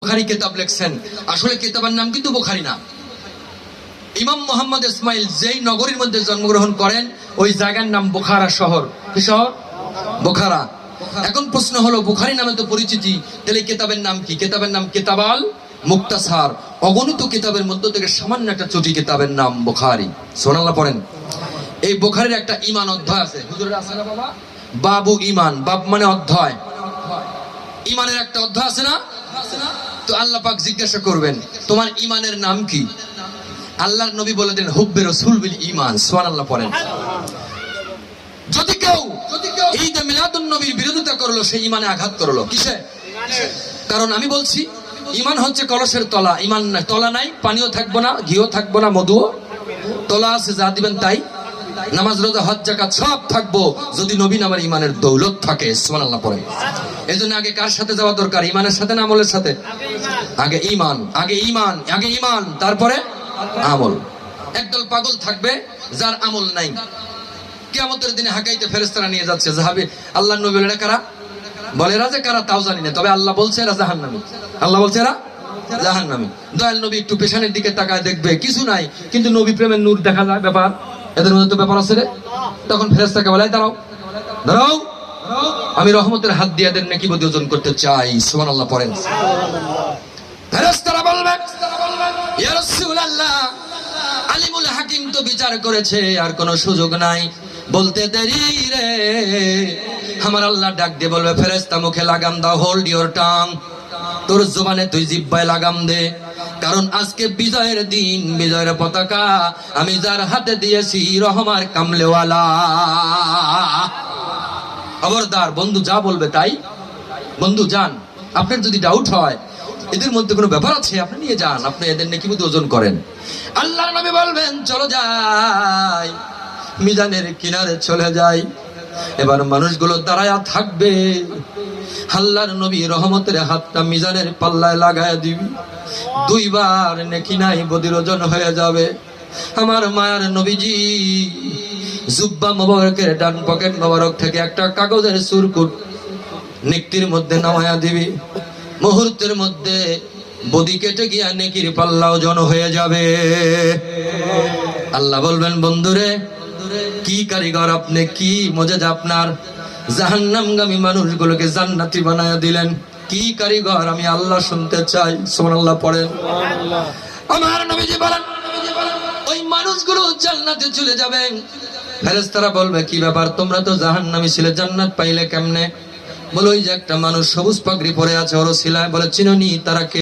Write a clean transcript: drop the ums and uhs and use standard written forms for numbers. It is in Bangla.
বুখারী কিতাব লিখছেন, আসলে কিতাবের নাম কিন্তু বুখারী না। ইমাম মোহাম্মদ ইসমাইল যেই নগরীর মধ্যে জন্মগ্রহণ করেন ওই জায়গার নাম বুখারা শহর। কি শহর? বুখারা। এখন প্রশ্ন হলো, বুখারী নামে তো পরিচিতি, তাহলে কিতাবের নাম কি? কিতাবের নাম কিতাবাল মুক্তাসার। অগণিত কিতাবের মধ্যে থেকে সামান্য একটা ছোটি কিতাবের নাম বুখারী। সুবহানাল্লাহ পড়েন। এই বুখারীর একটা ঈমান অধ্যায় আছে, হুজুরের আছে না বাবা? বাবু ঈমান, বাব মানে অধ্যায়। ঈমানের একটা অধ্যায় আছে না? তো আল্লাহ পাক জিজ্ঞাসা করবেন, তোমার ঈমানের নাম কি? আল্লাহর নবী বলে দেন, হুব্বে রাসূল বিল ঈমান। সুবহানাল্লাহ পড়েন। যদি কেউ ঈদে মিলাদুন নবীর বিরোধিতা করলো, সেই ঈমানে আঘাত করলো। কিসে? কারণ আমি বলছি, ঈমান হচ্ছে কলসের তলা। ঈমান নাই, তলা নাই, পানিও থাকবো না, ঘিও থাকবো না, মধুও। তলা আছে, যা দিবেন তাই। নামাজ, রোজা, হজ, যাকাত সব থাকবো যদি নবী নামের ঈমানের দৌলত থাকে। সুবহানাল্লাহ পড়েন। এজন্য আগে কার সাথে যাওয়া দরকার? ঈমানের সাথে না আমলের সাথে? আগে ঈমান, আগে ঈমান, আগে ঈমান, তারপরে আমল। একদল পাগল থাকবে যার আমল নাই, কিয়ামতের দিনে হাকাইতে ফেরেশতারা নিয়ে যাচ্ছে, যাবে আল্লাহর নবী বলে কারা? বলে এরা যে কারা তাও জানি না, তবে আল্লাহ বলছে এরা জাহান্নামী। আল্লাহ বলছে এরা জাহান্নামী। দয়াল নবী একটু পেছনের দিকে তাকায়, দেখবে কিছু নাই, কিন্তু নবী প্রেমের নূর দেখা যায়। ব্যাপার এদের মধ্যে তো ব্যাপার আছে রে। তখন ফেরেশতাকে বলে, দাঁড়াও দাঁড়াও, আমি রহমতের হাত দিয়ে এদের নেকি বদি ওজন করতে চাই। সুবহানাল্লাহ পড়েন। ফেরেশতারা বলবে, ইয়া রাসূলুল্লাহ, আলিমুল হাকিম তো বিচার করেছে, আর কোনো সুযোগ নাই, বলতে দেরি রে। আমার আল্লাহ ডাক দিয়ে বলবে, ফেরেশতা মুখে লাগাম দাও, হোল্ড ইওর টাং। তোর জবানে তুই জিহ্বায় লাগাম দে, কারণ আজকে বিজয়ের দিন, বিজয়ের পতাকা আমি যার হাতে দিয়েছি, রহমার কামলেওয়ালা। খবরদার, বন্ধু যা বলবে তাই। বন্ধু যান, আপনার যদি ডাউট হয় এদের মধ্যে কোনো ব্যাপার আছে, আপনি নিয়ে যান, আপনি এদের নেকি বুদ্ধি ওজন করেন। আল্লাহর নবী বলবেন, চলো যাই, মিজানের কিনারে চলে যাই। এবার মানুষগুলো দাঁড়ায়া থাকবে, আল্লাহর নবী রহমতের হাতটা মিজানের পাল্লায় লাগায় দিবি, দুইবার নেকি নাই বদির ওজন হয়ে যাবে। আমার মায়ার নবীজি জুব্বা মোবারকের ডান পকেট মোবারক থেকে একটা কাগজের সুরকুট নেকির মধ্যে নামায়া দিবি, মুহূর্তের মধ্যে বদি কেটে গিয়া নেকির পাল্লা ওজন হয়ে যাবে। আল্লাহ বলবেন, বন্ধুরে কি কারিগর আপনি, কি মজেজা আপনার, জাহান্নামগামী মানুষগুলোকে জান্নাতি বানায়া দিলেন, কি কারিগর আমি আল্লাহ শুনতে চাই। সুবহানাল্লাহ পড়েন। আমার নবীজি বলেন, ওই মানুষগুলো জান্নাতে চলে যাবে। ফেরেশতারা বলবে, কি ব্যাপার, তোমরা তো জাহান্নামী ছিলে, জান্নাত পাইলে কেমনে? বলে, ওই যে একটা মানুষ সবুজ পাগড়ি পরে আছে, ওর ছিলায়। বলে, চিনোনি তারা কে?